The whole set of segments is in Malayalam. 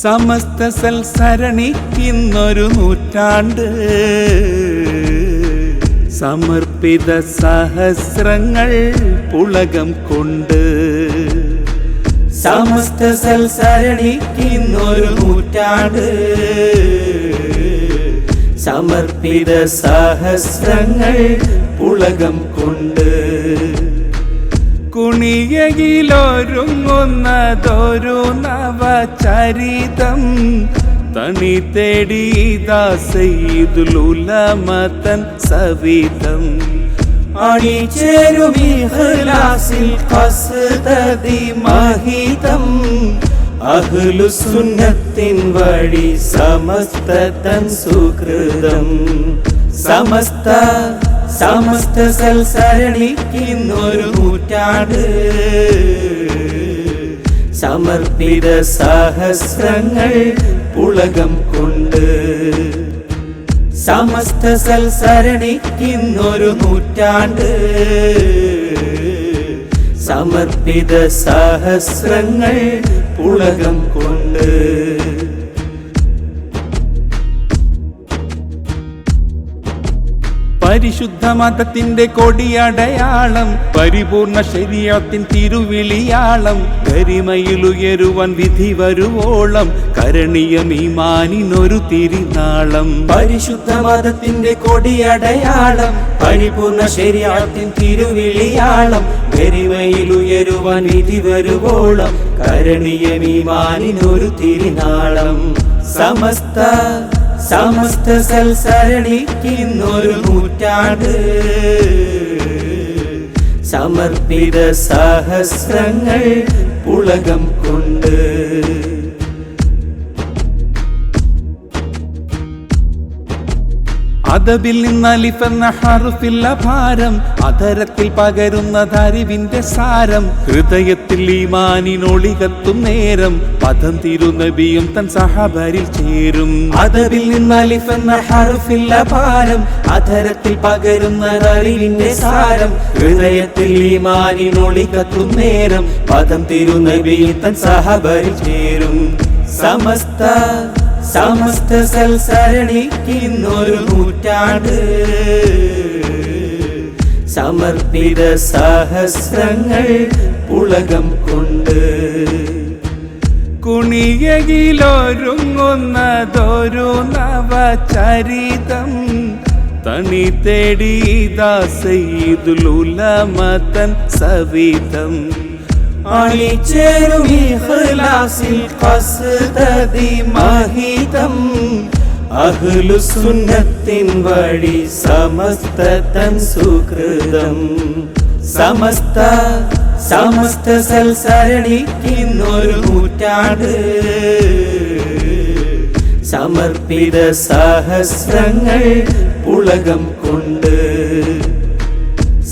സമസ്ത സൽസരണിക്കുന്നൊരു നൂറ്റാണ്ട്, സമർപ്പിത സഹസ്രങ്ങൾ പുളകം കൊണ്ട്. സമസ്ത സൽസരണിക്കുന്നൊരു നൂറ്റാണ്ട്, സമർപ്പിത സഹസ്രങ്ങൾ പുളകം കൊണ്ട്. കുണിയയിലൊരുങ്ങുന്നതൊരു നവചരിതം, തണി തേടിതാ സയ്യിദുൽ ഉലമ തൻ സവിധം. അണിചേരും ഇഖ്ലാസിൽ ഖസ്ദി മഹിതം, അഹ്ലുസുന്നത്തിൻ വഴി സമസ്ത തൻ സുകൃതം. സമസ്ത സൽസരണിക്കുന്നൊരു നൂറ്റാണ്ട്, സമർപ്പിത സഹസ്രങ്ങൾ പുളകം കൊണ്ട്. സമസ്ത സൽസരണിക്കുന്നൊരു നൂറ്റാണ്ട്, സമർപ്പിത സഹസ്രങ്ങൾ പുളകം കൊണ്ട്. പരിശുദ്ധ മതത്തിന്റെ കൊടിയടയാളം, പരിപൂർണ ശരീഅത്തിൻ തിരുവിളിയാളം. ഗരിമയിലുയരുവാൻ വിധി വരുവോളം, കരണീയം ഈമാനിനൊരു തിരിനാളം. പരിശുദ്ധ മതത്തിന്റെ കൊടിയടയാളം, പരിപൂർണ ശരീഅത്തിൻ തിരുവിളിയാളം. ഗരിമയിലുയരുവാൻ വിധി വരുവോളം, കരണീയം ഈമാനിനൊരു തിരിനാളം. സമസ്ത സൽസരണിക്കുന്നൊരു നൂറ്റാണ്ട്, സമർപ്പിത സഹസ്രങ്ങൾ പുളകം കൊണ്ട്. അദബിൽ നിന്ന് അലിഫെന്ന ഹർഫിൽ അപാരം, അധരത്തിൽ പകരുന്നതറിവിന്റെ സാരം. ഹൃദയത്തിൽ ഈമാനിനൊളികത്തും നേരം, പദം തിരുനബിയും തൻ സഹബരിൽ ചേരും. അദബിൽ നിന്ന് അലിഫെന്ന ഹർഫിൽ അപാരം, അധരത്തിൽ പകരുന്നതറിവിന്റെ സാരം. ഹൃദയത്തിൽ ഈമാനിനൊളികത്തും നേരം, പദം തിരുനബിയും തൻ സഹബരിൽ ചേരും. സമസ്ത സൽസരണിക്കുന്നൊരു നൂറ്റാണ്ട്, സമർപ്പിത സഹസ്രങ്ങൾ പുളകം കൊണ്ട്. കുണിയയിലൊരുങ്ങുന്നതൊരു നവചരിതം, തണി തേടിതാ സയ്യിദുൽ ഉലമ തൻ സവിധം. അണിചേരും ഇഖ്ലാസിൽ ഖസ്ദി മഹിതം, അഹ്ലുസുന്നത്തിൻ വഴി സമസ്ത തൻ സുകൃതം. സമസ്ത സൽസരണിക്കുന്നൊരു നൂറ്റാണ്ട്, സമർപ്പിത സഹസ്രങ്ങൾ പുളകം കൊണ്ട്.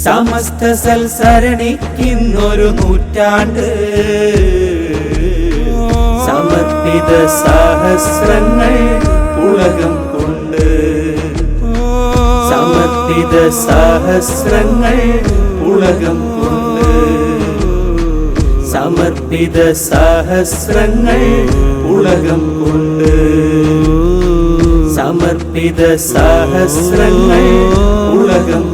സമസ്ത സൽസരണിക്കുന്നൊരു നൂറ്റാണ്ട്, സമർപ്പിത സഹസ്രങ്ങൾ പുളകം കൊണ്ട്. സമർപ്പിത സഹസ്രങ്ങൾ പുളകം കൊണ്ട്. സമർപ്പിത സഹസ്രങ്ങൾ പുളകം കൊണ്ട്. സമർപ്പിത സഹസ്രങ്ങൾ പുളകം